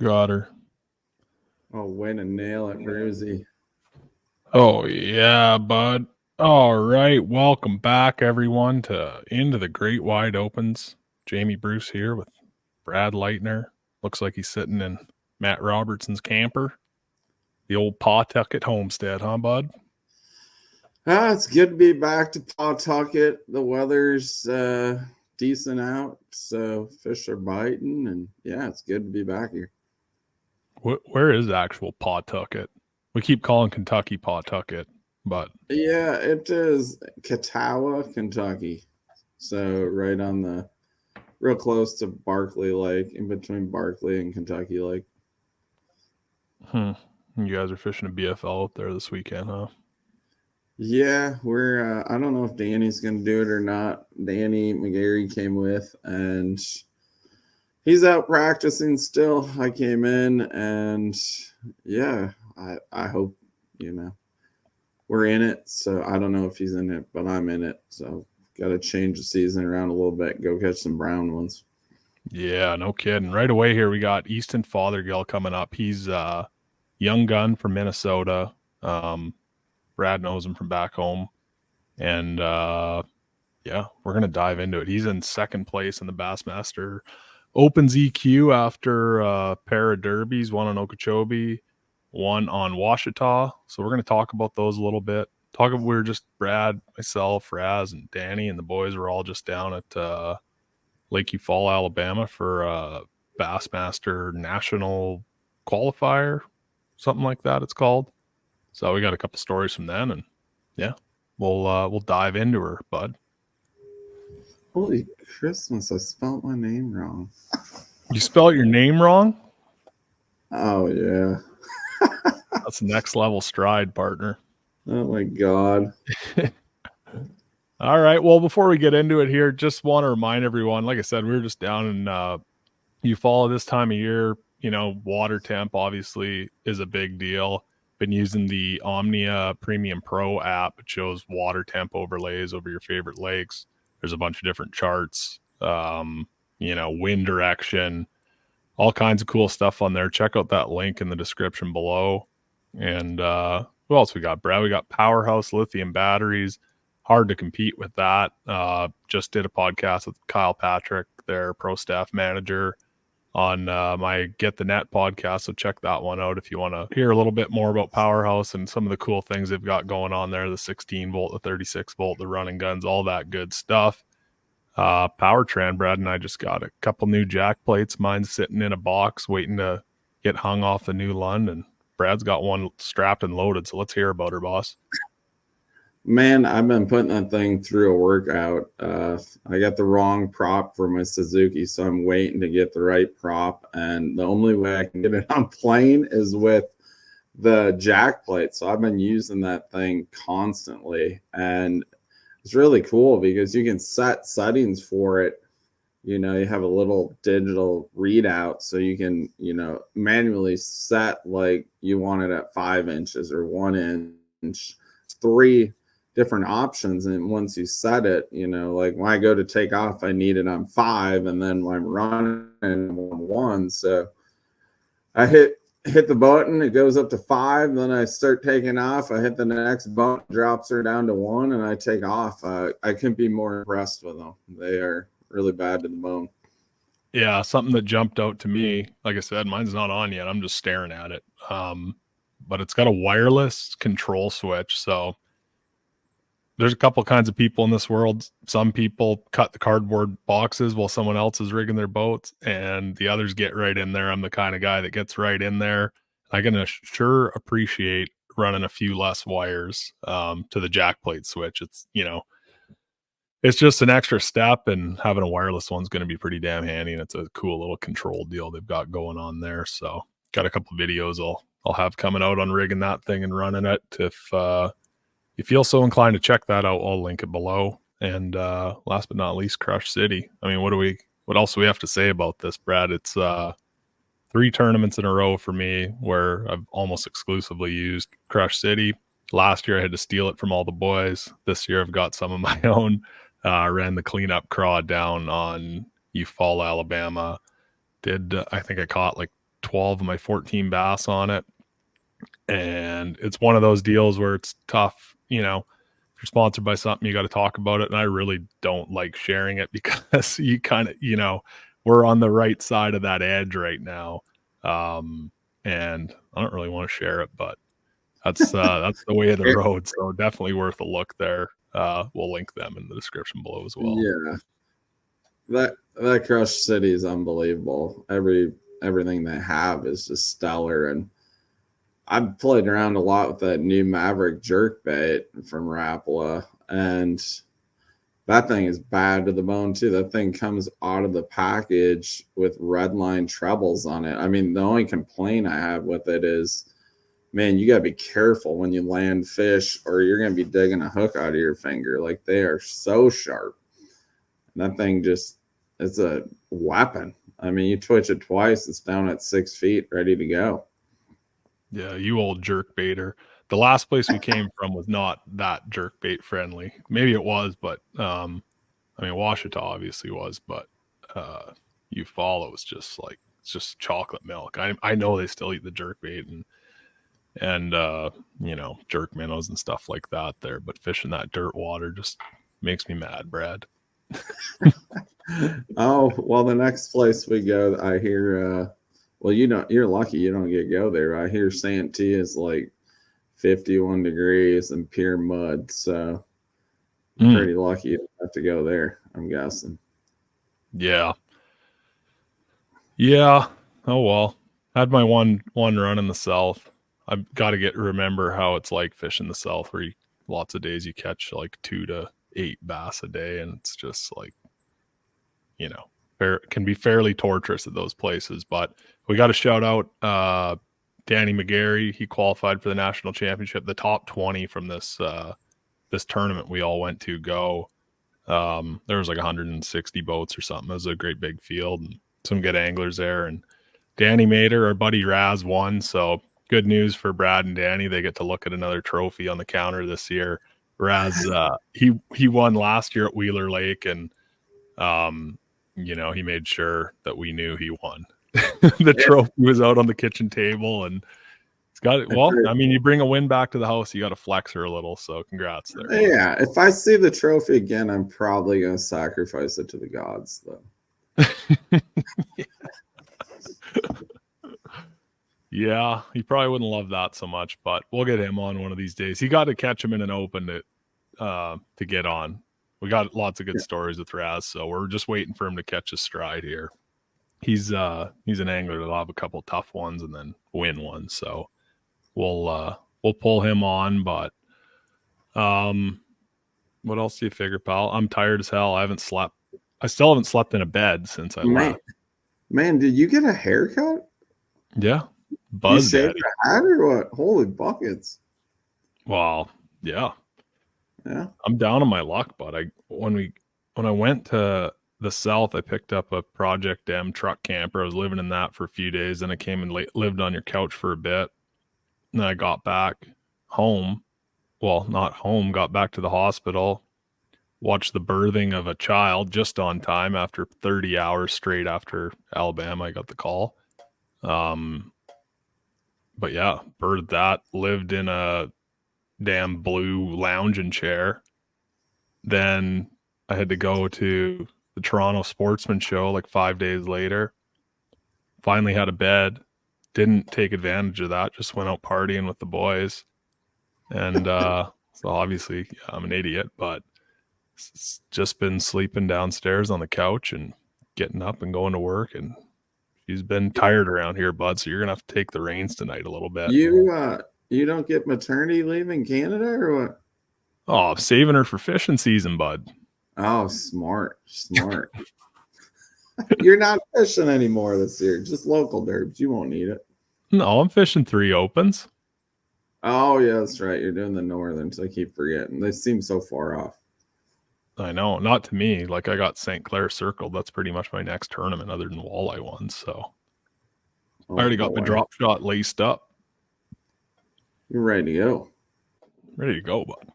Got her. Oh, way to nail it, Brucey. Oh, yeah, bud. All right. Welcome back, everyone, to Into the Great Wide Opens. Jamie Bruce here with Brad Leuthner. Looks like he's sitting in Matt Robertson's camper. The old Pawtucket homestead, huh, bud? It's good to be back to Pawtucket. The weather's decent out, so fish are biting, and yeah, it's good to be back here. Where is actual Pawtucket? We keep calling Kentucky Pawtucket, but Yeah, it is Catawba, Kentucky. So right on the real close to Barkley Lake, in between Barkley and Kentucky Lake. you guys are fishing a BFL up there this weekend, huh? Yeah, we're I don't know if Danny's gonna do it or not. Danny McGarry came with, and he's out practicing still. I came in, and yeah, I hope, we're in it. So I don't know if he's in it, but I'm in it. So got to change the season around a little bit, go catch some brown ones. Yeah, no kidding. Right away here, we got Easton Fothergill coming up. He's a young gun from Minnesota. Brad knows him from back home. And yeah, we're going to dive into it. He's in second place in the Bassmaster Opens EQ after a pair of derbies, one on Okeechobee, one on Washita. So we're going to talk about those a little bit. We're just Brad, myself, Raz, and Danny, and the boys were all just down at Lake Fall, Alabama for Bassmaster National Qualifier, something like that it's called. So we got a couple stories from then, and yeah, we'll dive into her, bud. Holy Christmas, I spelled my name wrong. You spelled your name wrong? Oh, yeah. That's next level stride, partner. Oh, my God. All right. Well, before we get into it here, just want to remind everyone, like I said, we were just down in you follow this time of year, water temp obviously is a big deal. Been using the Omnia Premium Pro app. It shows water temp overlays over your favorite lakes. There's a bunch of different charts, wind direction, all kinds of cool stuff on there. Check out that link in the description below. And who else we got, Brad? We got Powerhouse lithium batteries. Hard to compete with that. Just did a podcast with Kyle Patrick, their pro staff manager, on my Get the Net podcast. So check that one out if you want to hear a little bit more about Powerhouse and some of the cool things they've got going on there. The 16 volt, the 36 volt, the running guns, all that good stuff. Powertran, Brad and I just got a couple new jack plates. Mine's sitting in a box waiting to get hung off the new Lund, and Brad's got one strapped and loaded. So let's hear about her, boss. Man, I've been putting that thing through a workout. I got the wrong prop for my Suzuki, so I'm waiting to get the right prop. And the only way I can get it on plane is with the jack plate. So I've been using that thing constantly. And it's really cool because you can set settings for it. You have a little digital readout, so you can, manually set like you want it at 5 inches or 1 inch, 3 different options. And once you set it, like when I go to take off, I need it on 5, and then when I'm running on 1. So I hit the button, it goes up to 5, then I start taking off. I hit the next button, drops her down to 1, and I take off. I couldn't be more impressed with them. They are really bad to the bone. Yeah, something that jumped out to me, like I said, mine's not on yet. I'm just staring at it. But it's got a wireless control switch. So there's a couple kinds of people in this world. Some people cut the cardboard boxes while someone else is rigging their boats, and the others get right in there. I'm the kind of guy that gets right in there. I can sure appreciate running a few less wires to the jack plate switch. It's, it's just an extra step, and having a wireless one's going to be pretty damn handy. And it's a cool little control deal they've got going on there. So got a couple videos I'll have coming out on rigging that thing and running it. If you feel so inclined to check that out, I'll link it below. And last but not least, Crush City. I mean, what else do we have to say about this, Brad? It's 3 tournaments in a row for me where I've almost exclusively used Crush City. Last year I had to steal it from all the boys. This year I've got some of my own. Ran the cleanup craw down on Fall, Alabama. I think I caught like 12 of my 14 bass on it. And it's one of those deals where it's tough, you know, if you're sponsored by something, you got to talk about it. And I really don't like sharing it because you kind of, you know, we're on the right side of that edge right now. And I don't really want to share it, but that's the way of the road. So definitely worth a look there. We'll link them in the description below as well. Yeah. That Crush City is unbelievable. Everything they have is just stellar. And I've played around a lot with that new Maverick jerkbait from Rapala, and that thing is bad to the bone too. That thing comes out of the package with red line trebles on it. I mean, the only complaint I have with it is, man, you gotta be careful when you land fish, or you're gonna be digging a hook out of your finger. Like, they are so sharp. And that thing just, it's a weapon. I mean, you twitch it twice, it's down at 6 feet, ready to go. Yeah, you old jerk baiter. The last place we came from was not that jerk bait friendly. Maybe it was, but I mean, Washita obviously was, but Eufaula was just like, it's just chocolate milk. I know they still eat the jerk bait and you know, jerk minnows and stuff like that there, but fishing that dirt water just makes me mad, Brad. Oh, well, the next place we go, I hear well, you're lucky you don't get go there. I hear Santee is like 51 degrees and pure mud, so pretty lucky you don't have to go there, I'm guessing. Yeah. Oh well. Had my one run in the south. I've got to remember how it's like fishing the south, where lots of days you catch like 2 to 8 bass a day, and it's just like, you know, can be fairly torturous at those places. But we got to shout out Danny McGarry. He qualified for the national championship. The top 20 from this tournament we all went to go. There was like 160 boats or something. It was a great big field and some good anglers there. And Danny made her. Our buddy Raz won. So good news for Brad and Danny. They get to look at another trophy on the counter this year. Raz, he won last year at Wheeler Lake, and you know, he made sure that we knew he won. The trophy was out on the kitchen table, and it's got it. Well, I mean, you bring a win back to the house, you got to flex her a little. So congrats there. Yeah, if I see the trophy again, I'm probably going to sacrifice it to the gods, though. Yeah, he probably wouldn't love that so much, but we'll get him on one of these days. He got to catch him in an open to get on. We got lots of good stories with Raz, so we're just waiting for him to catch his stride here. He's an angler that'll have a couple tough ones and then win one. So we'll pull him on. But what else do you figure, pal? I'm tired as hell. I still haven't slept in a bed since I left. Man, did you get a haircut? Yeah. Buzz you shaved your hat or what? Holy buckets. Well, yeah. Yeah. I'm down on my luck, but when I went to the south, I picked up a Project M truck camper. I was living in that for a few days, and I came and lived on your couch for a bit. And then I got back home. Well, not home, got back to the hospital, watched the birthing of a child just on time after 30 hours straight after Alabama. I got the call. But yeah, birthed that, lived in a damn blue lounging chair. Then I had to go to the Toronto Sportsman Show like 5 days later. Finally had a bed. Didn't take advantage of that. Just went out partying with the boys. And so obviously I'm an idiot, but it's just been sleeping downstairs on the couch and getting up and going to work. And she's been tired around here, bud. So you're going to have to take the reins tonight a little bit. You don't get maternity leave in Canada or what? Oh, I'm saving her for fishing season, bud. Oh, smart. You're not fishing anymore this year. Just local derbs. You won't need it. No, I'm fishing 3 opens. Oh, yeah, that's right. You're doing the Northerns. I keep forgetting. They seem so far off. I know. Not to me. Like, I got St. Clair circled. That's pretty much my next tournament other than walleye ones. So I already got my drop shot laced up. You're ready to go. Ready to go, bud.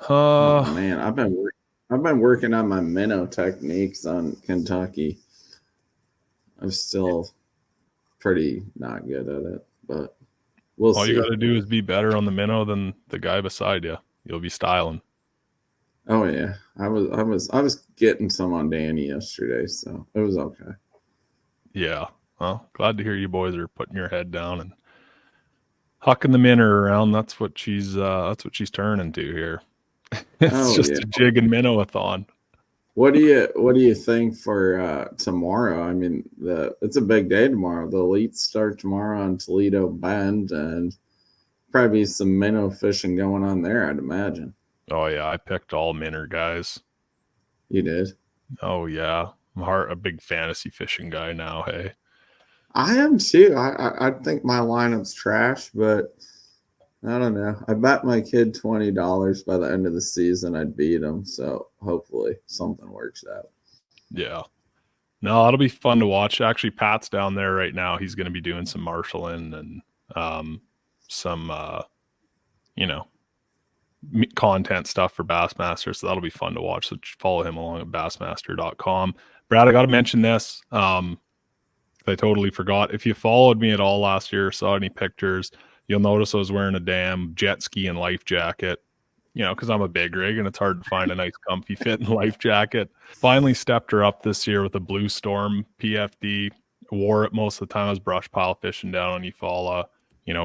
Oh, man, I've been working on my minnow techniques on Kentucky. I'm still pretty not good at it, but we'll All you see. got to do is be better on the minnow than the guy beside you. You'll be styling. Oh yeah, I was getting some on Danny yesterday, so it was okay. Yeah. Well, glad to hear you boys are putting your head down and hucking the minnow around. That's what she's turning to here. It's Oh just yeah. a jig and minnow-a-thon. What do you think for tomorrow? I mean, it's a big day tomorrow. The elites start tomorrow on Toledo Bend, and probably some minnow fishing going on there, I'd imagine. Oh yeah, I picked all minnow guys. You did. Oh yeah, I'm a big fantasy fishing guy now. Hey, I am too. I think my lineup's trash, but I don't know. I bet my kid $20 by the end of the season I'd beat him. So hopefully something works out. yeah. No, it'll be fun to watch. Actually, Pat's down there right now. He's going to be doing some marshalling and some, content stuff for Bassmaster. So that'll be fun to watch. So follow him along at bassmaster.com. Brad, I got to mention this. I totally forgot. If you followed me at all last year or saw any pictures, you'll notice I was wearing a damn jet ski and life jacket, because I'm a big rig and it's hard to find a nice comfy fitting life jacket. Finally stepped her up this year with a Blue Storm PFD. Wore it most of the time. I was brush pile fishing down on Eufaula,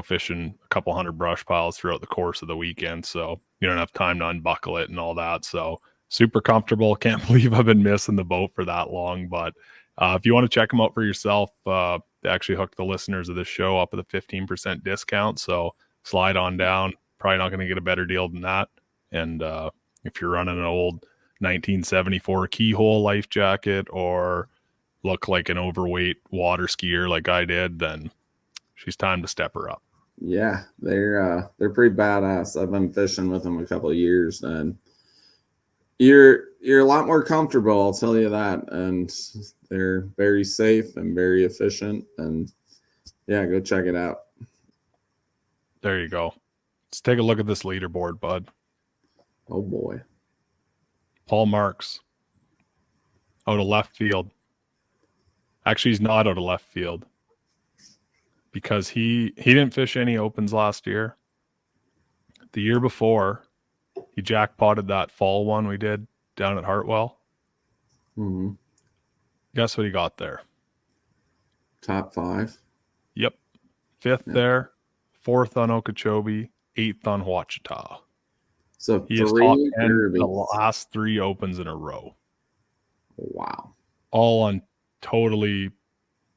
fishing a couple hundred brush piles throughout the course of the weekend. So you don't have time to unbuckle it and all that. So super comfortable. Can't believe I've been missing the boat for that long. But if you want to check them out for yourself, they actually hooked the listeners of this show up with a 15% discount. So slide on down. Probably not going to get a better deal than that. And if you're running an old 1974 keyhole life jacket or look like an overweight water skier like I did, then she's time to step her up. Yeah, they're pretty badass. I've been fishing with them a couple of years, and you're a lot more comfortable, I'll tell you that. And they're very safe and very efficient. And yeah, go check it out. There you go. Let's take a look at this leaderboard, bud. Oh boy. Paul Marks out of left field. Actually, he's not out of left field because he didn't fish any opens last year. The year before, he jackpotted that fall one we did down at Hartwell. Mm-hmm. Guess what he got there? Top 5. Yep. 5th there, 4th on Okeechobee, 8th on Ouachita. So he is top 10 the last 3 opens in a row. Wow. All on totally,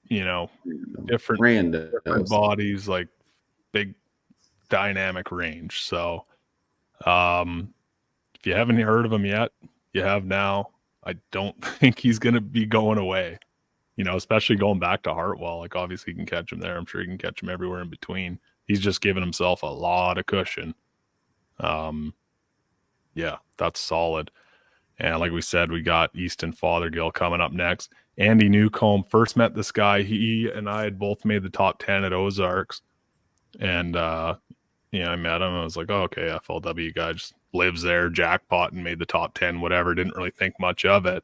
different bodies, like big dynamic range. So if you haven't heard of him yet, you have now. I don't think he's going to be going away, especially going back to Hartwell. Like, obviously, you can catch him there. I'm sure you can catch him everywhere in between. He's just giving himself a lot of cushion. Yeah, that's solid. And like we said, we got Easton Fothergill coming up next. Andy Newcomb, first met this guy. He and I had both made the top 10 at Ozarks. And, I met him. I was like, oh, okay, FLW guy just lives there, jackpot, and made the top 10, whatever. Didn't really think much of it.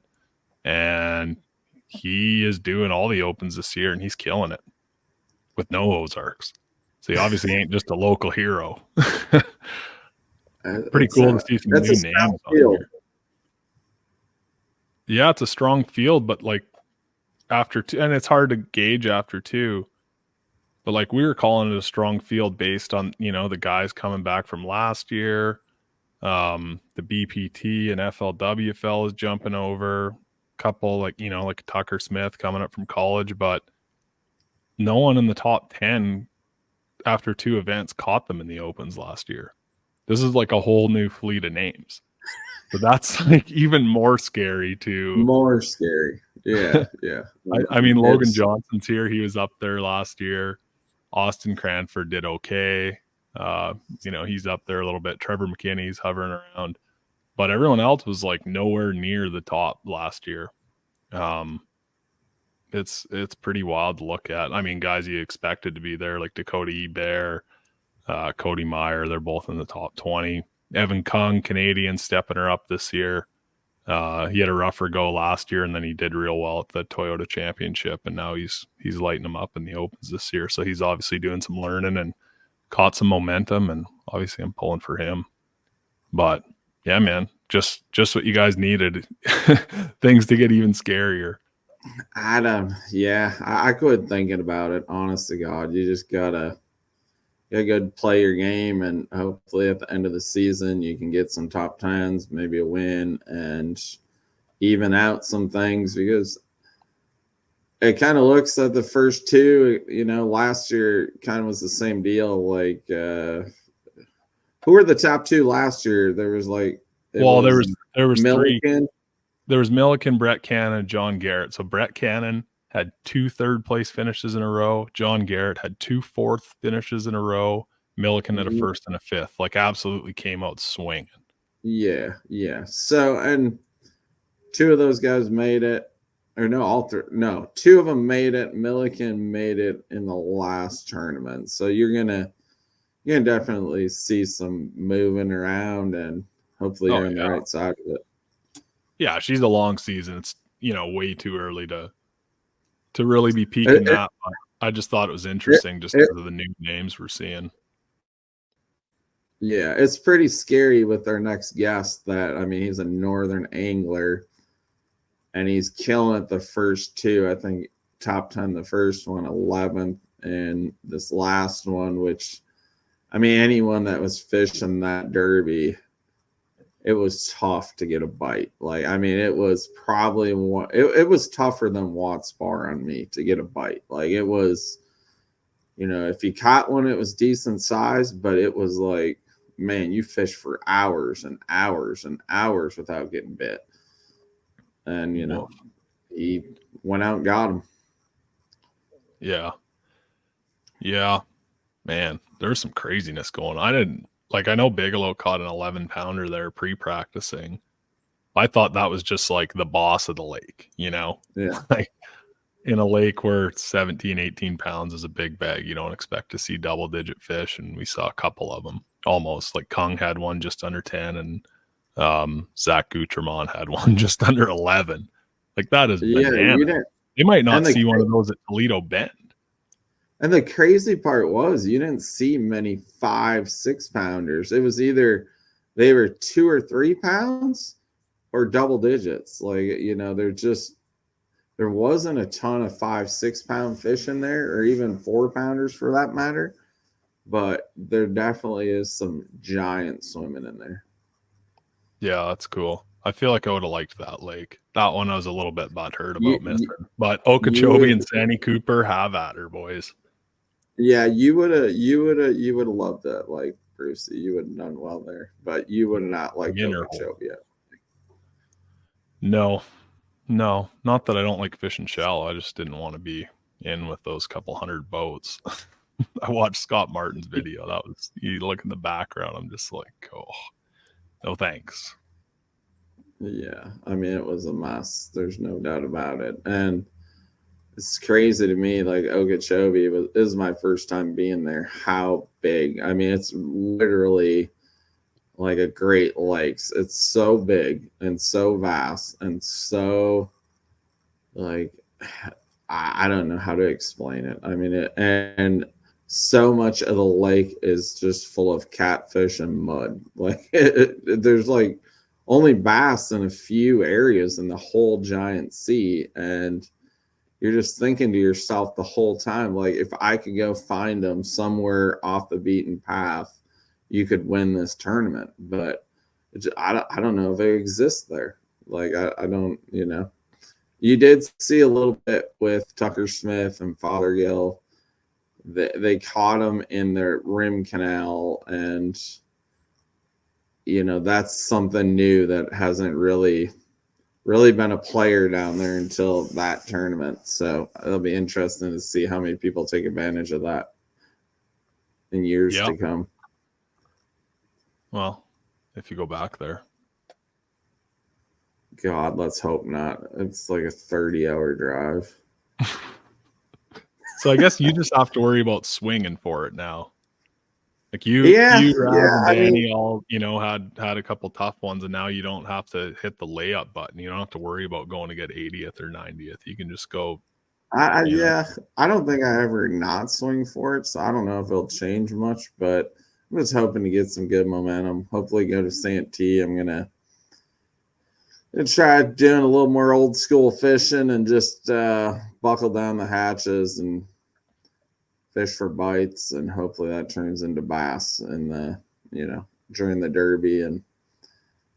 And he is doing all the opens this year, and he's killing it with no Ozarks. So he obviously ain't just a local hero. Pretty cool to see some new names on here. Yeah, it's a strong field, but like after 2, and it's hard to gauge after 2. But like we were calling it a strong field based on, the guys coming back from last year, the BPT and FLW fellas jumping over, couple like Tucker Smith coming up from college, but no one in the top 10 after 2 events caught them in the opens last year. This is like a whole new fleet of names. So that's like even more scary More scary. Yeah, yeah. I mean, Logan Johnson's here. He was up there last year. Austin Cranford did okay. He's up there a little bit. Trevor McKinney's hovering around. But everyone else was like nowhere near the top last year. It's pretty wild to look at. I mean, guys you expected to be there, like Dakota Bear, Cody Meyer, they're both in the top 20. Evan Kung, Canadian, stepping her up this year. He had a rougher go last year, and then he did real well at the Toyota Championship, and now he's lighting them up in the Opens this year. So he's obviously doing some learning and caught some momentum, and obviously I'm pulling for him. But yeah, man, just what you guys needed. Things to get even scarier. I quit thinking about it. Honest to God, you just gotta play your game, and hopefully at the end of the season you can get some top tens, maybe a win, and even out some things, because it kind of looks at the first two, last year kind of was the same deal. Like, who were the top two last year? There was there was Milliken. Three. There was Milliken, Brett Cannon, John Garrett. So Brett Cannon had 2 third-place finishes in a row. John Garrett had 2 fourth finishes in a row. Milliken had a first and a fifth. Like, absolutely came out swinging. Yeah. So, and 2 of those guys made it. Or no, 2 of them made it. Milliken made it in the last tournament. So you're gonna definitely see some moving around, and hopefully you're on the right side of it. Yeah, she's a long season. It's way too early to really be peaking that. But I just thought it was interesting just because of the new names we're seeing. Yeah, it's pretty scary with our next guest. He's a northern angler, and he's killing it the first 2. I think top 10 the first one, 11th, and this last one, which, anyone that was fishing that derby, it was tough to get a bite. It was probably it was tougher than Watts Bar on me to get a bite. Like, it was, if you caught one, it was decent size, but it was like, man, you fish for hours and hours and hours without getting bit. And, he went out and got him. Yeah. Man, there's some craziness going on. I know Bigelow caught an 11-pounder there pre-practicing. I thought that was just like the boss of the lake, Yeah. Like, in a lake where 17, 18 pounds is a big bag, you don't expect to see double-digit fish, and we saw a couple of them almost. Like, Kung had one just under 10, and Zach Guterman had one just under 11. Like, that is bananas. They might not see one of those at Toledo Bend. And the crazy part was, you didn't see many 5-6 pounders. It was either they were 2 or 3 pounds or double digits. There wasn't a ton of 5-6 pound fish in there, or even 4 pounders for that matter. But there definitely is some giant swimming in there. Yeah, that's cool. I feel like I would have liked that lake. That one I was a little bit butthurt about missing. But Okeechobee and Sandy Cooper, have at her, boys. Yeah, you would have loved it, like Brucey. You would have done well there, but you would not like Okeechobee yet. No, not that I don't like fishing shallow. I just didn't want to be in with those couple hundred boats. I watched Scott Martin's video. That was, you look in the background, I'm just like, oh, no thanks. Yeah, it was a mess. There's no doubt about it. And it's crazy to me, like, Okeechobee is my first time being there. How big? It's literally like a Great Lakes. It's so big and so vast and so, like, I don't know how to explain it. And so much of the lake is just full of catfish and mud. Like, there's like only bass in a few areas in the whole giant sea, and you're just thinking to yourself the whole time, like, if I could go find them somewhere off the beaten path, you could win this tournament. But I don't know if they exist there. Like, I don't, You did see a little bit with Tucker Smith and Fothergill. They caught them in their rim canal, and, that's something new that hasn't really been a player down there until that tournament. So it'll be interesting to see how many people take advantage of that in years to come. Well, if you go back there. God, let's hope not. It's like a 30-hour drive. So I guess you just have to worry about swinging for it now. Like you, Yeah, Raz, and I mean, Danny all, had a couple tough ones, and now you don't have to hit the layup button. You don't have to worry about going to get 80th or 90th. You can just go, yeah, I don't think I ever not swing for it, so I don't know if it'll change much, but I'm just hoping to get some good momentum. Hopefully, go to Santee. I'm gonna try doing a little more old school fishing and just buckle down the hatches and fish for bites, and hopefully that turns into bass in the during the derby. And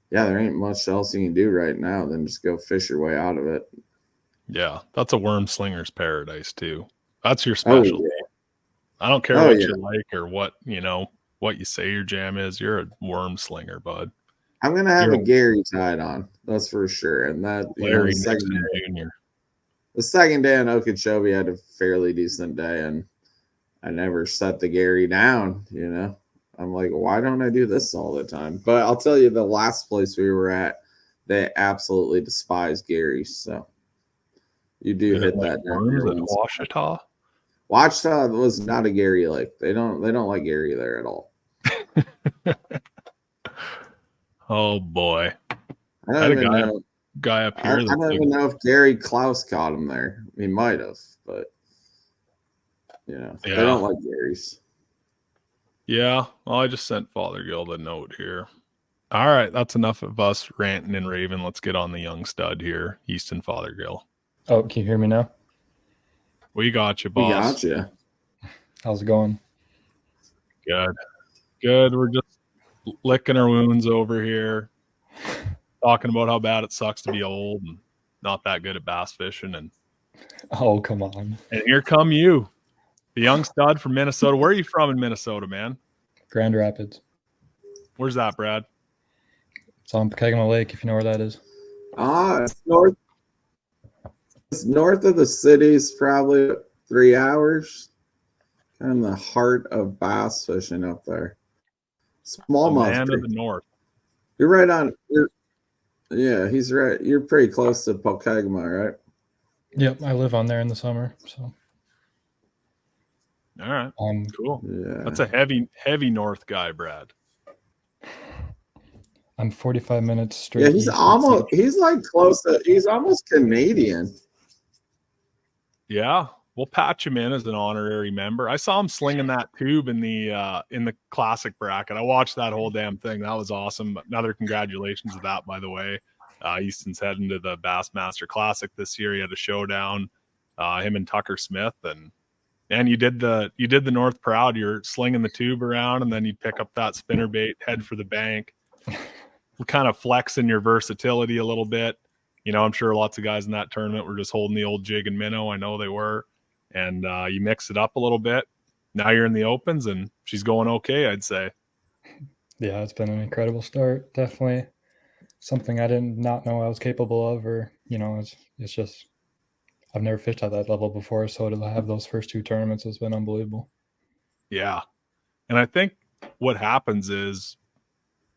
yeah, there ain't much else you can do right now than just go fish your way out of it. yeah, that's a worm slinger's paradise too. That's your Oh specialty. yeah, I don't care oh what yeah. you like or what you say your jam is. You're a worm slinger, bud. I'm gonna have You're a a Gary tied on, that's for sure. And that Larry Nixon Jr. the second day in Okeechobee, I had a fairly decent day, and I never set the Gary down. I'm like, why don't I do this all the time? But I'll tell you, the last place we were at, they absolutely despise Gary. So you do They don't hit like that down worms here at once. Ouachita. Ouachita was not a Gary Lake. They don't like Gary there at all. Oh boy, I I had don't a even know. guy up I here that's don't like, even know if Gary Klaus caught him there. He might have, but they yeah, don't like Garys. yeah. Well, I just sent Fothergill a note here. All right, that's enough of us ranting and raving. Let's get on the young stud here, Easton Fothergill. Oh, can you hear me now? We got you, We boss. got you. How's it going? Good, good. We're just licking our wounds over here, talking about how bad it sucks to be old and not that good at bass fishing. And Oh, come on. here come you, the young stud from Minnesota. Where are you from in Minnesota, man? Grand Rapids. Where's that, Brad? It's on Pekegama Lake, if you know where that is. It's north. It's north of the city's probably 3 hours. Kind of the heart of bass fishing up there. Smallmouth Man of Creek. the North. You're right on. Yeah, he's right. You're pretty close to Pokegama, right? Yep, I live on there in the summer. So. All right, cool. Yeah, That's a heavy North guy, Brad. I'm 45 minutes straight. Yeah, he's like close to. He's almost Canadian. Yeah, we'll patch him in as an honorary member. I saw him slinging that tube in the classic bracket. I watched that whole damn thing. That was awesome. Another congratulations to that, by the way. Easton's heading to the Bassmaster Classic this year. He had a showdown, him and Tucker Smith, and you did the North proud. You're slinging the tube around, and then you pick up that spinner bait, head for the bank, kind of flexing your versatility a little bit. I'm sure lots of guys in that tournament were just holding the old jig and minnow. I know they were. And you mix it up a little bit. Now you're in the opens, and she's going okay, I'd say. Yeah, it's been an incredible start. Definitely something I did not know I was capable of, or, it's just, I've never fished at that level before. So to have those first two tournaments has been unbelievable. Yeah. And I think what happens is,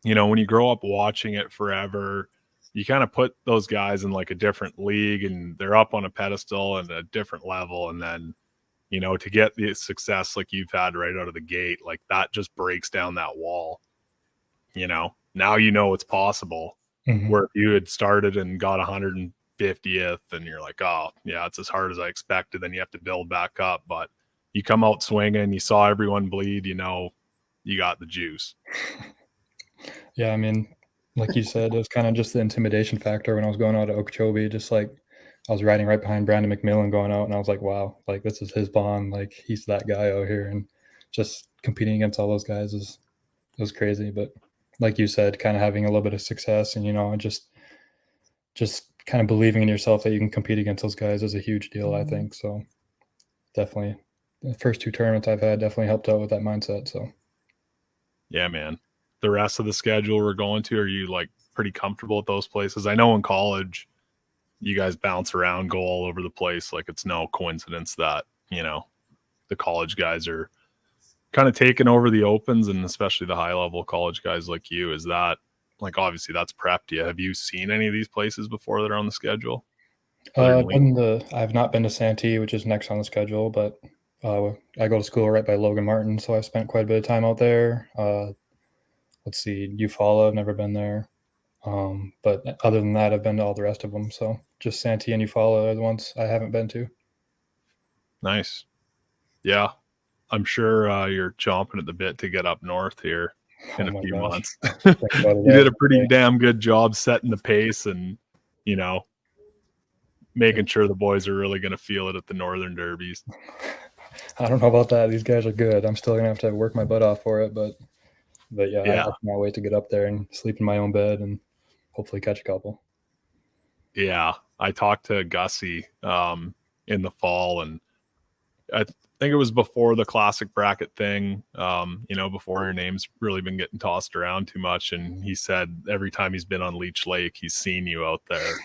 when you grow up watching it forever, you kind of put those guys in like a different league and they're up on a pedestal and a different level. And then, to get the success like you've had right out of the gate, like that just breaks down that wall. Now it's possible. Mm-hmm. Where if you had started and got 150th and you're like, oh, yeah, it's as hard as I expected, then you have to build back up. But you come out swinging, you saw everyone bleed, you got the juice. Yeah, I mean, like you said, it was kind of just the intimidation factor when I was going out to Okeechobee. Just like I was riding right behind Brandon McMillan going out, and I was like, wow, like this is his bond. Like he's that guy out here, and just competing against all those guys was crazy. But like you said, kind of having a little bit of success, and just kind of believing in yourself that you can compete against those guys is a huge deal, I think. So definitely, the first two tournaments I've had definitely helped out with that mindset. So yeah, man. The rest of the schedule we're going to, are you like pretty comfortable at those places? I know in college you guys bounce around, go all over the place. Like it's no coincidence that, the college guys are kind of taking over the opens, and especially the high level college guys like you. Is that like, obviously that's prepped you. Have you seen any of these places before that are on the schedule? I've not been to Santee, which is next on the schedule, but I go to school right by Logan Martin, so I spent quite a bit of time out there. Let's see, Eufaula, I've never been there. But other than that, I've been to all the rest of them. So just Santee and Eufaula are the ones I haven't been to. Nice. Yeah. I'm sure you're chomping at the bit to get up north here in a few months. You did a pretty damn good job setting the pace and, you know, making sure the boys are really going to feel it at the Northern Derbies. I don't know about that. These guys are good. I'm still going to have to work my butt off for it, but yeah. I cannot wait to get up there and sleep in my own bed and hopefully catch a couple. Yeah. I talked to Gussie in the fall, and I think it was before the classic bracket thing, you know, before your name's really been getting tossed around too much. And he said every time he's been on Leech Lake, he's seen you out there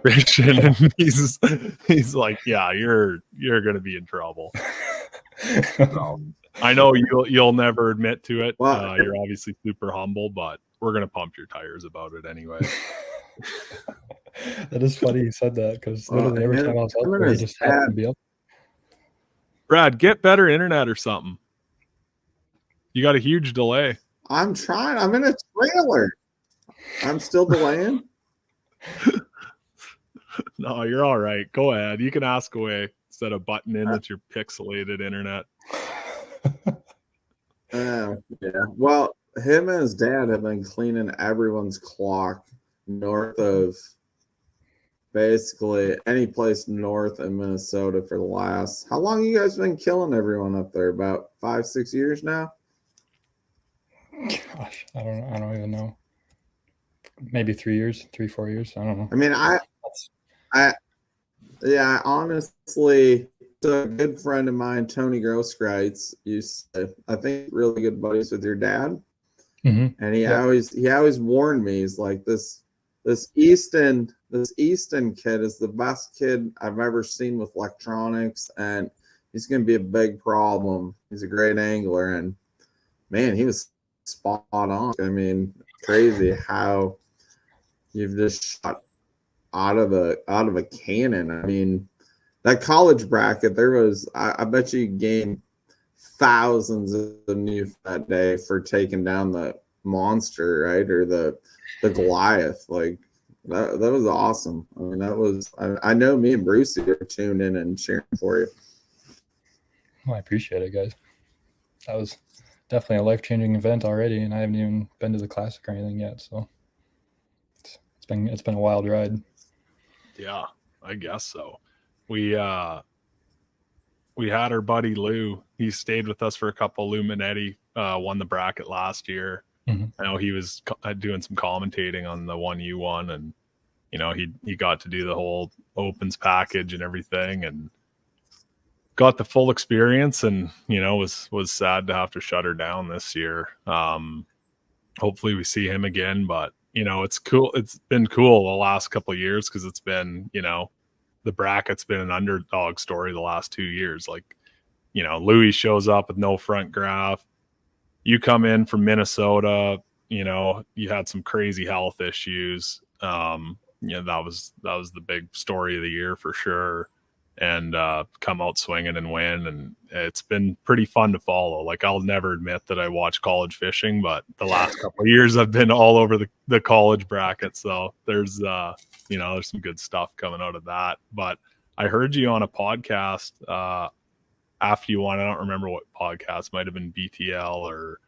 fishing, and he's like, yeah, you're going to be in trouble. I know you'll never admit to it. Well, you're obviously super humble, but we're going to pump your tires about it anyway. That is funny you said that, because literally every time I was out there, he just happened to be up. Brad, get better internet or something. You got a huge delay. I'm trying. I'm in a trailer. I'm still delaying. No, you're all right. Go ahead. You can ask away instead of butting in with your pixelated internet. Yeah. Well, him and his dad have been cleaning everyone's clock north of basically any place north of Minnesota for the last, how long you guys been killing everyone up there? About 5-6 years now? Gosh, I don't even know. Maybe 3 years, 3-4 years. I don't know. I mean, I honestly, a good friend of mine, Tony Grosskreitz, used to, I think, really good buddies with your dad. Mm-hmm. And he always warned me. He's like, this Easton kid is the best kid I've ever seen with electronics, and he's going to be a big problem. He's a great angler, and man, he was spot on. I mean, crazy how you've just shot out of a cannon. I mean, that college bracket, there was, I bet you gained thousands of new that day for taking down the monster, right? Or the Goliath. Like, that was awesome. I mean, that was, I know me and Brucey are tuned in and cheering for you. Well, I appreciate it, guys. That was definitely a life-changing event already, and I haven't even been to the classic or anything yet, so it's been a wild ride. Yeah, I guess so. We had our buddy Lou. He stayed with us for a couple. Lou Minetti won the bracket last year. Mm-hmm. I know he was doing some commentating on the one you won, and you know he got to do the whole opens package and everything, and got the full experience. And you know was sad to have to shut her down this year. Hopefully we see him again, but you know it's cool. It's been cool the last couple of years because it's been, you know, the bracket's been an underdog story the last 2 years. Like, you know, Louis shows up with no front graph. You come in from Minnesota, you know, you had some crazy health issues. You know, that was the big story of the year for sure. And come out swinging and win. And it's been pretty fun to follow. Like, I'll never admit that I watch college fishing, but the last couple of years I've been all over the college bracket. So there's, you know, there's some good stuff coming out of that. But I heard you on a podcast after you won. I don't remember what podcast. Might have been BTL or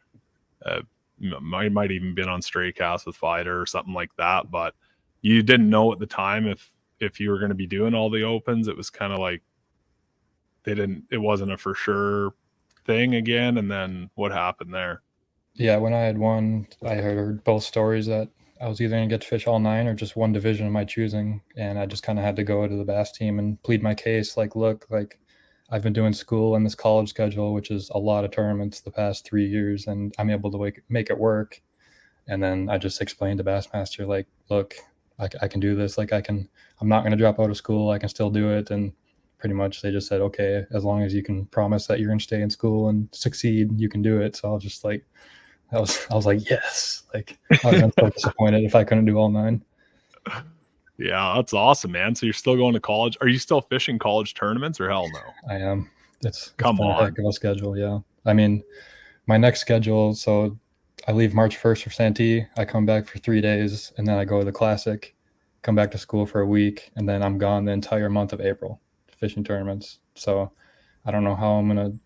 might even been on Straycast with Fighter or something like that. But you didn't know at the time if you were going to be doing all the opens. It was kind of like it wasn't a for sure thing again. And then what happened there? Yeah, when I had won, I heard both stories that I was either going to get to fish all 9 or just one division of my choosing. And I just kind of had to go to the bass team and plead my case. Like, look, like, I've been doing school and this college schedule, which is a lot of tournaments the past 3 years, and I'm able to make it work. And then I just explained to Bassmaster, like, look, I can do this. Like, I'm not going to drop out of school. I can still do it. And pretty much they just said, okay, as long as you can promise that you're going to stay in school and succeed, you can do it. So I was just like, I was like, yes. Like, I was so disappointed if I couldn't do all 9. Yeah, that's awesome, man. So you're still going to college. Are you still fishing college tournaments or hell no? I am. It's Come been a on. heck of a schedule. Yeah. I mean, my next schedule, so I leave March 1st for Santee. I come back for 3 days, and then I go to the Classic, come back to school for a week, and then I'm gone the entire month of April, fishing tournaments. So I don't know how I'm going to,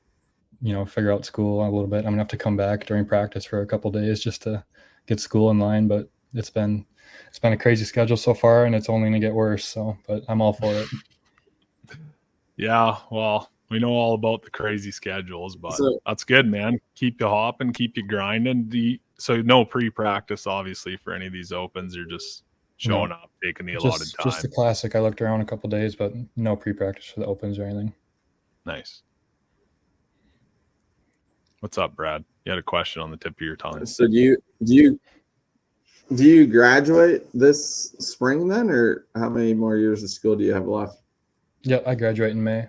figure out school a little bit. I'm going to have to come back during practice for a couple days just to get school in line. But it's been a crazy schedule so far, and it's only going to get worse. So, but I'm all for it. Yeah, well, we know all about the crazy schedules, but So- that's good, man. Keep you hopping, keep you grinding. So no pre-practice, obviously, for any of these opens. You're just showing up, taking the allotted time. Just the Classic. I looked around a couple days, but no pre-practice for the opens or anything. Nice. What's up, Brad? You had a question on the tip of your tongue. So do you graduate this spring then, or how many more years of school do you have left? Yeah, I graduate in May,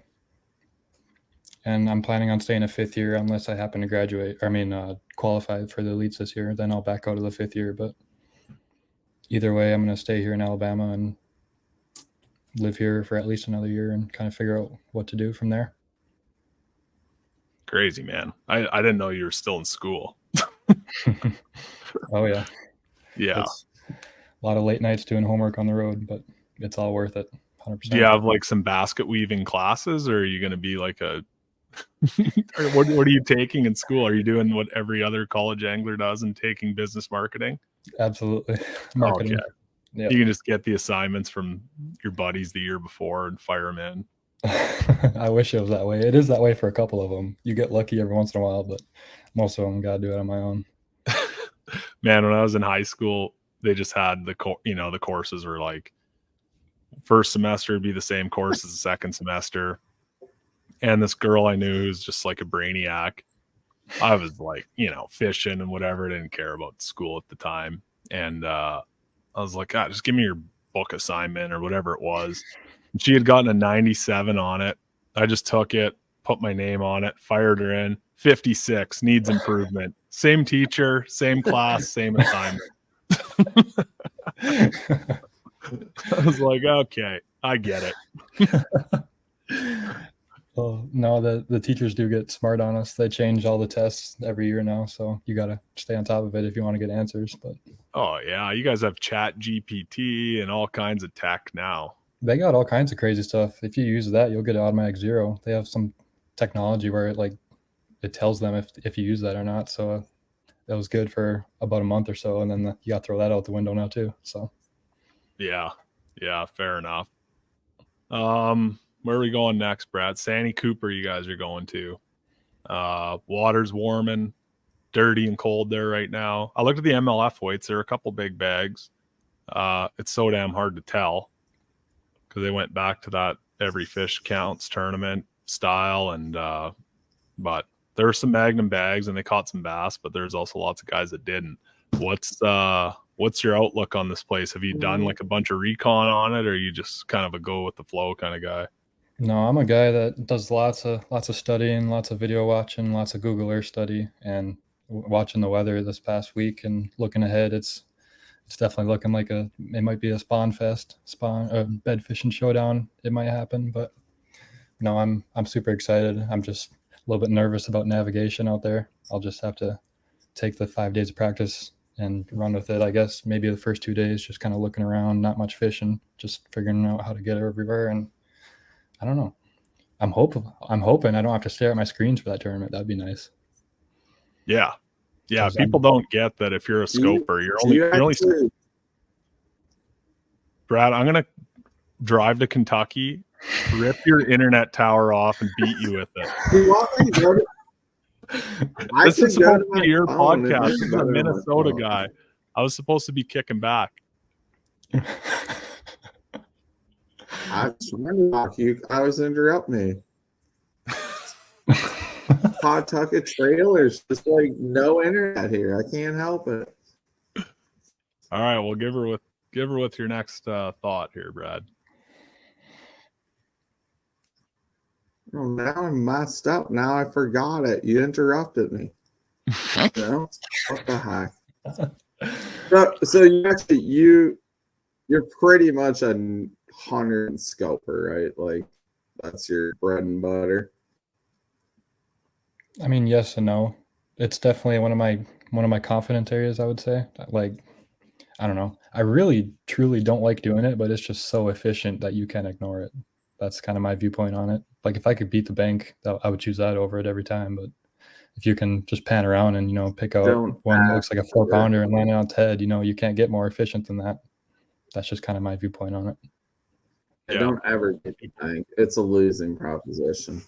and I'm planning on staying a 5th year unless I happen to graduate. Qualify for the elites this year. Then I'll back out of the 5th year. But either way, I'm going to stay here in Alabama and live here for at least another year and kind of figure out what to do from there. Crazy, man. I didn't know you were still in school. Oh yeah. Yeah. It's a lot of late nights doing homework on the road, but it's all worth it. 100%. Do you have like some basket weaving classes, or are you going to be like a or what are you taking in school? Are you doing what every other college angler does and taking business marketing? Absolutely. Marketing. Okay. Yeah. You can just get the assignments from your buddies the year before and fire them in. I wish it was that way. It is that way for a couple of them. You get lucky every once in a while, but most of them got to do it on my own. Man, when I was in high school, they just had the courses were like first semester would be the same course as the second semester. And this girl I knew who's just like a brainiac. I was like, fishing and whatever. Didn't care about school at the time. And I was like, God, just give me your book assignment or whatever it was. And she had gotten a 97 on it. I just took it, put my name on it, fired her in. 56, needs improvement. Same teacher, same class, same assignment. I was like, okay, I get it. Well, no, the teachers do get smart on us. They change all the tests every year now, so you got to stay on top of it if you want to get answers. But oh yeah, you guys have Chat GPT and all kinds of tech now. They got all kinds of crazy stuff. If you use that, you'll get an automatic 0. They have some technology where it tells them if you use that or not. So that was good for about a month or so, and then you got to throw that out the window now too. So yeah, fair enough. Where are we going next, Brad? Santee Cooper, you guys are going to. Water's warming, dirty and cold there right now. I looked at the MLF weights. There are a couple big bags. It's so damn hard to tell because they went back to that every fish counts tournament style, and but there were some Magnum bags and they caught some bass, but there's also lots of guys that didn't. What's your outlook on this place? Have you done like a bunch of recon on it, or are you just kind of a go with the flow kind of guy? No, I'm a guy that does lots of studying, lots of video watching, lots of Google Earth study, and watching the weather this past week and looking ahead. It's definitely looking like it might be a bed fishing showdown. It might happen, but no, I'm super excited. I'm just a little bit nervous about navigation out there. I'll just have to take the 5 days of practice and run with it. I guess maybe the first 2 days, just kind of looking around, not much fishing, just figuring out how to get everywhere. And I don't know. I'm hoping I don't have to stare at my screens for that tournament. That'd be nice. Yeah. People don't get that if you're a scoper, you're only. Brad, I'm gonna drive to Kentucky, rip your internet tower off, and beat you with it. This is supposed to be your podcast. This is a Minnesota guy. I was supposed to be kicking back. I was trying to talk you. I was interrupting me. Pawtucket trailers, just like no internet here. I can't help it. All right, well, give her with your next thought here, Brad. Oh, now I'm messed up. Now I forgot it. You interrupted me. What the heck? So you're pretty much a hunter and scoper, right? Like that's your bread and butter. I mean, yes and no. It's definitely one of my confidence areas, I would say. Like, I don't know. I really truly don't like doing it, but it's just so efficient that you can't ignore it. That's kind of my viewpoint on it. Like if I could beat the bank, I would choose that over it every time. But if you can just pan around and, pick out Don't one that looks like a ask her. 4-pounder and land it on its head, you can't get more efficient than that. That's just kind of my viewpoint on it. I Yeah. don't ever get the bank. It's a losing proposition.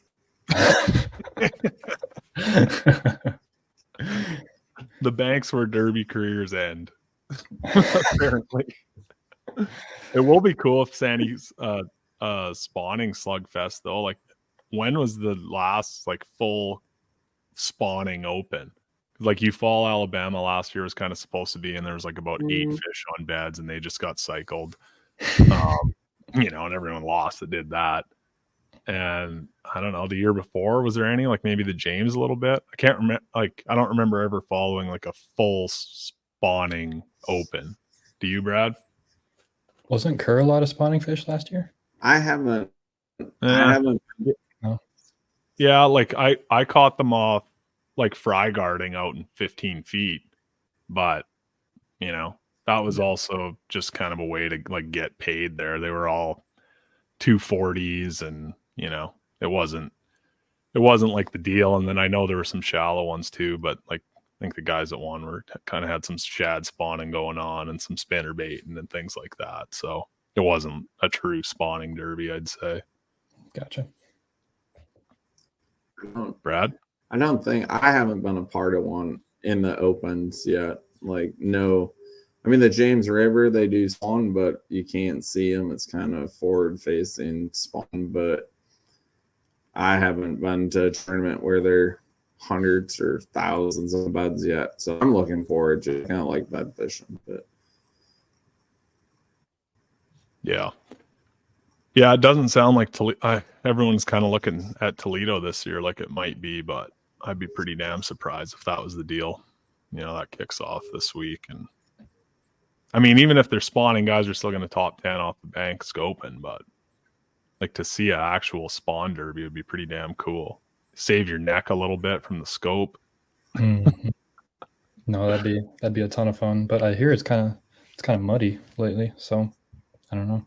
The banks where derby careers end. Apparently. It will be cool if Sandy's spawning slugfest though. Like, when was the last like full spawning open? Like Fall, Alabama last year was kind of supposed to be, and there was like about 8 fish on beds, and they just got cycled. And everyone lost that did that. And I don't know, the year before, was there any, like maybe the James a little bit? I can't remember. Like, I don't remember ever following like a full spawning open. Do you, Brad? Wasn't Kerr a lot of spawning fish last year? I haven't. No. Yeah, like I caught them off like fry guarding out in 15 feet, but that was also just kind of a way to like get paid there. They were all 240s, and it wasn't like the deal. And then I know there were some shallow ones too, but like I think the guys that won were kind of had some shad spawning going on and some spinner baiting and things like that. So it wasn't a true spawning derby, I'd say. Gotcha. Brad? I don't think I haven't been a part of one in the opens yet. Like, no. I mean, the James River, they do spawn, but you can't see them. It's kind of forward facing spawn, but I haven't been to a tournament where they're hundreds or thousands of beds yet. So I'm looking forward to kind of like bed fishing. But yeah, it doesn't sound like Toledo. Everyone's kind of looking at Toledo this year like it might be, but I'd be pretty damn surprised if that was the deal. That kicks off this week. And I mean, even if they're spawning, guys are still going to top 10 off the bank scoping, but like to see an actual spawn derby would be pretty damn cool. Save your neck a little bit from the scope. Mm-hmm. No, that'd be a ton of fun. But I hear it's kind of muddy lately, so I don't know.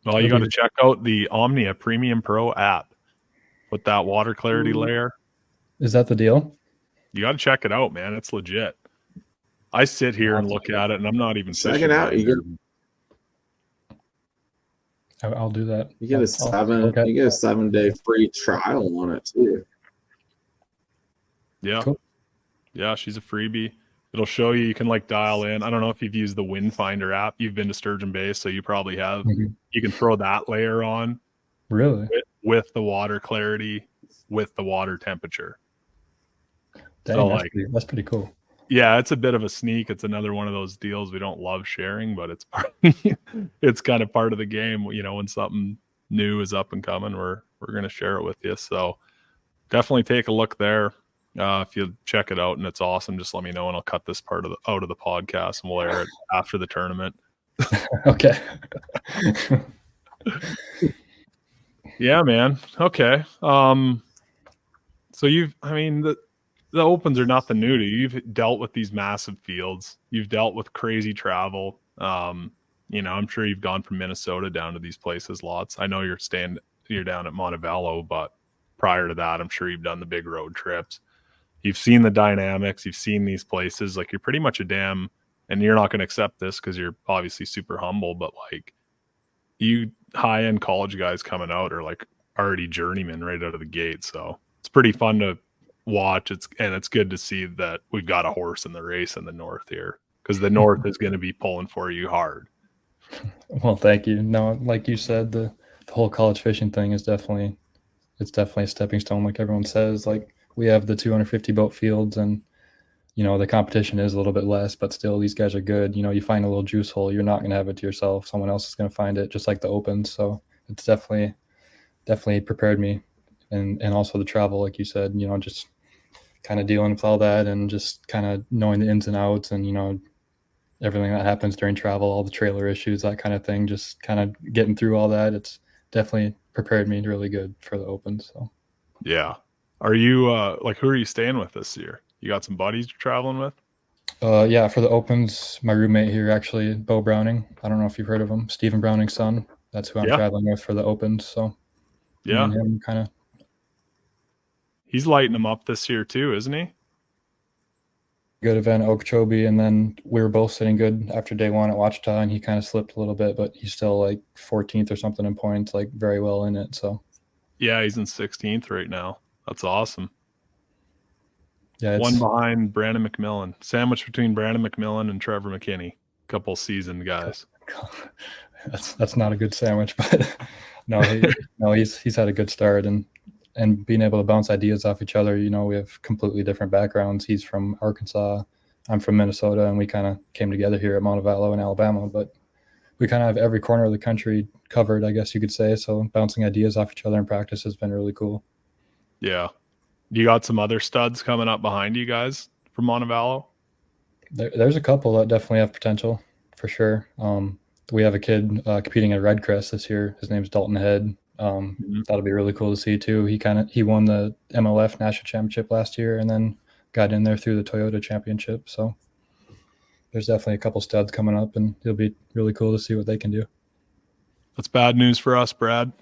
Well, you got to check out the Omnia Premium Pro app with that water clarity layer. Is that the deal? You got to check it out, man. It's legit. I sit here and look at it, and I'm not even check it out. I'll do that. You get a 7-day free trial on it too. Yeah. Cool. Yeah, she's a freebie. It'll show you. You can like dial in. I don't know if you've used the Wind Finder app. You've been to Sturgeon Bay, so you probably have. Mm-hmm. You can throw that layer on. Really? With the water clarity, with the water temperature. Dang, so that's pretty cool. Yeah, it's a bit of a sneak. It's another one of those deals we don't love sharing, but it's it's kind of part of the game. When something new is up and coming, we're going to share it with you. So definitely take a look there. If you check it out and it's awesome, just let me know and I'll cut this part out of the podcast and we'll air it after the tournament. Okay. Yeah, man. Okay. So the opens are nothing new to you. You've dealt with these massive fields. You've dealt with crazy travel. I'm sure you've gone from Minnesota down to these places lots. I know you're down at Montevallo, but prior to that, I'm sure you've done the big road trips. You've seen the dynamics. You've seen these places. Like, you're pretty much and you're not going to accept this because you're obviously super humble, but like, you high-end college guys coming out are like already journeymen right out of the gate. So it's pretty fun to watch. It's good to see that we've got a horse in the race in the north here, because the north is going to be pulling for you hard. Well, thank you. No, like you said, the whole college fishing thing is definitely a stepping stone. Like everyone says, like we have the 250 boat fields, and the competition is a little bit less, but still these guys are good. You find a little juice hole, you're not going to have it to yourself. Someone else is going to find it, just like the opens. So it's definitely prepared me. And also the travel, like you said, just kind of dealing with all that and just kind of knowing the ins and outs and, everything that happens during travel, all the trailer issues, that kind of thing, just kind of getting through all that. It's definitely prepared me really good for the open. So, yeah. Are you like, who are you staying with this year? You got some buddies you're traveling with? Yeah, for the Opens, my roommate here, actually, Bo Browning. I don't know if you've heard of him. Stephen Browning's son. That's who I'm Yeah. traveling with for the Opens. So me Yeah. and him kind of. He's lighting them up this year too, isn't he? Good event at Okeechobee, and then we were both sitting good after day one at Ouachita, and he kind of slipped a little bit, but he's still like 14th or something in points, like very well in it. So Yeah, he's in 16th right now. That's awesome. yeah, One behind Brandon McMillan, sandwiched between Brandon McMillan and Trevor McKinney, couple seasoned guys. That's not a good sandwich, but no, he's had a good start, and being able to bounce ideas off each other. You know, we have completely different backgrounds. He's from Arkansas, I'm from Minnesota, and we kind of came together here at Montevallo in Alabama, but we kind of have every corner of the country covered, I guess you could say. So bouncing ideas off each other in practice has been really cool. Yeah. You got some other studs coming up behind you guys from Montevallo? There's a couple that definitely have potential for sure. We have a kid competing at Red Crest this year. His name's Dalton Head. That'll be really cool to see too. He won the MLF National Championship last year and then got in there through the Toyota Championship. So there's definitely a couple studs coming up, and it'll be really cool to see what they can do. That's bad news for us, Brad.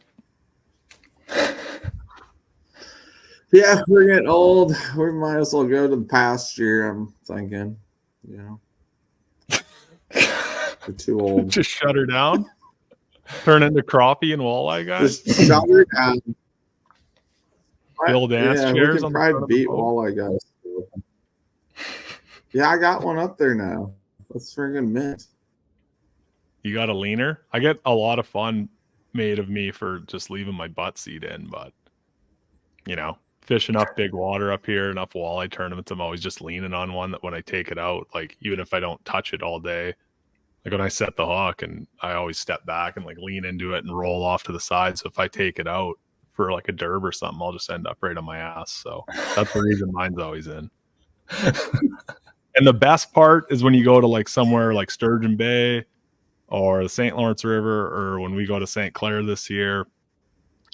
Yeah, we're getting old. We might as well go to the pasture, I'm thinking. You know, we're too old. Just shut her down? Turn into crappie and walleye guys? Just shut her down. Build dance chairs we on can the probably front of the beat boat. walleye guys. Yeah, I got one up there now. That's friggin' mint. You got a leaner? I get a lot of fun made of me for just leaving my butt seat in, but you know, fish enough big water up here, enough walleye tournaments, I'm always just leaning on one that when I take it out, like even if I don't touch it all day, like when I set the hook, and I always step back and like lean into it and roll off to the side. So if I take it out for like a derb or something, I'll just end up right on my ass. So that's the reason mine's always in. And the best part is when you go to like somewhere like Sturgeon Bay or the St. Lawrence River, or when we go to St. Clair this year,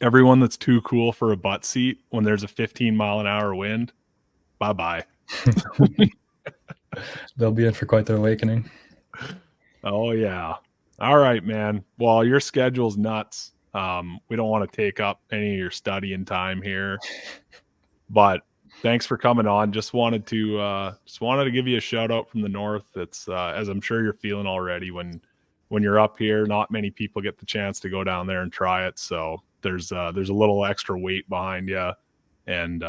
everyone that's too cool for a butt seat, when there's a 15-mile-an-hour wind, bye-bye. They'll be in for quite the awakening. Oh, yeah. All right, man. Well, your schedule's nuts. We don't want to take up any of your studying time here, but thanks for coming on. Just wanted to give you a shout out from the north. It's as I'm sure you're feeling already when you're up here, not many people get the chance to go down there and try it. So there's a little extra weight behind you, and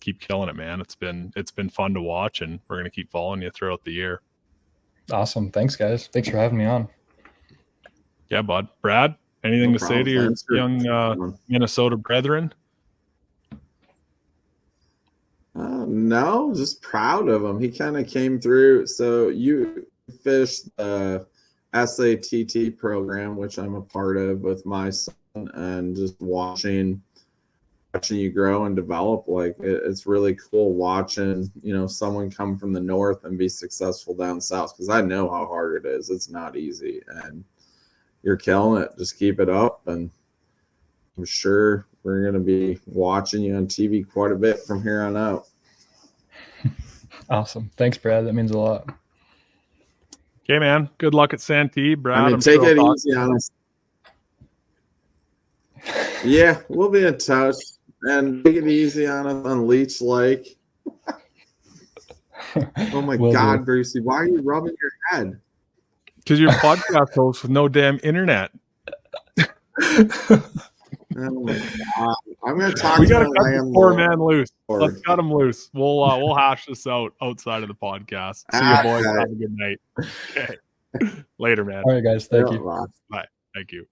keep killing it, man. It's been fun to watch, and we're going to keep following you throughout the year. Awesome. Thanks, guys. Thanks for having me on. Yeah, bud. Brad, anything No to say to your young Minnesota brethren? No, just proud of him. He kind of came through. So you fished the SATT program, which I'm a part of with my son, and just watching you grow and develop. Like it's really cool watching, someone come from the north and be successful down south, because I know how hard it is. It's not easy, and you're killing it. Just keep it up, and I'm sure we're going to be watching you on TV quite a bit from here on out. Awesome. Thanks, Brad. That means a lot. Okay, man. Good luck at Santee, Brad. Take it easy on us. Yeah, we'll be in touch. And take it easy on us on Leech Lake. Oh my God, Brucey, why are you rubbing your head? Because you're a podcast host with no damn internet. Oh my God. I'm going to talk we to gotta my cut landlord. the poor man loose. Let's cut him loose. We'll hash this out outside of the podcast. See you, boys. Have a good night. Okay. Later, man. All right, guys. Thank you. Bye. Thank you.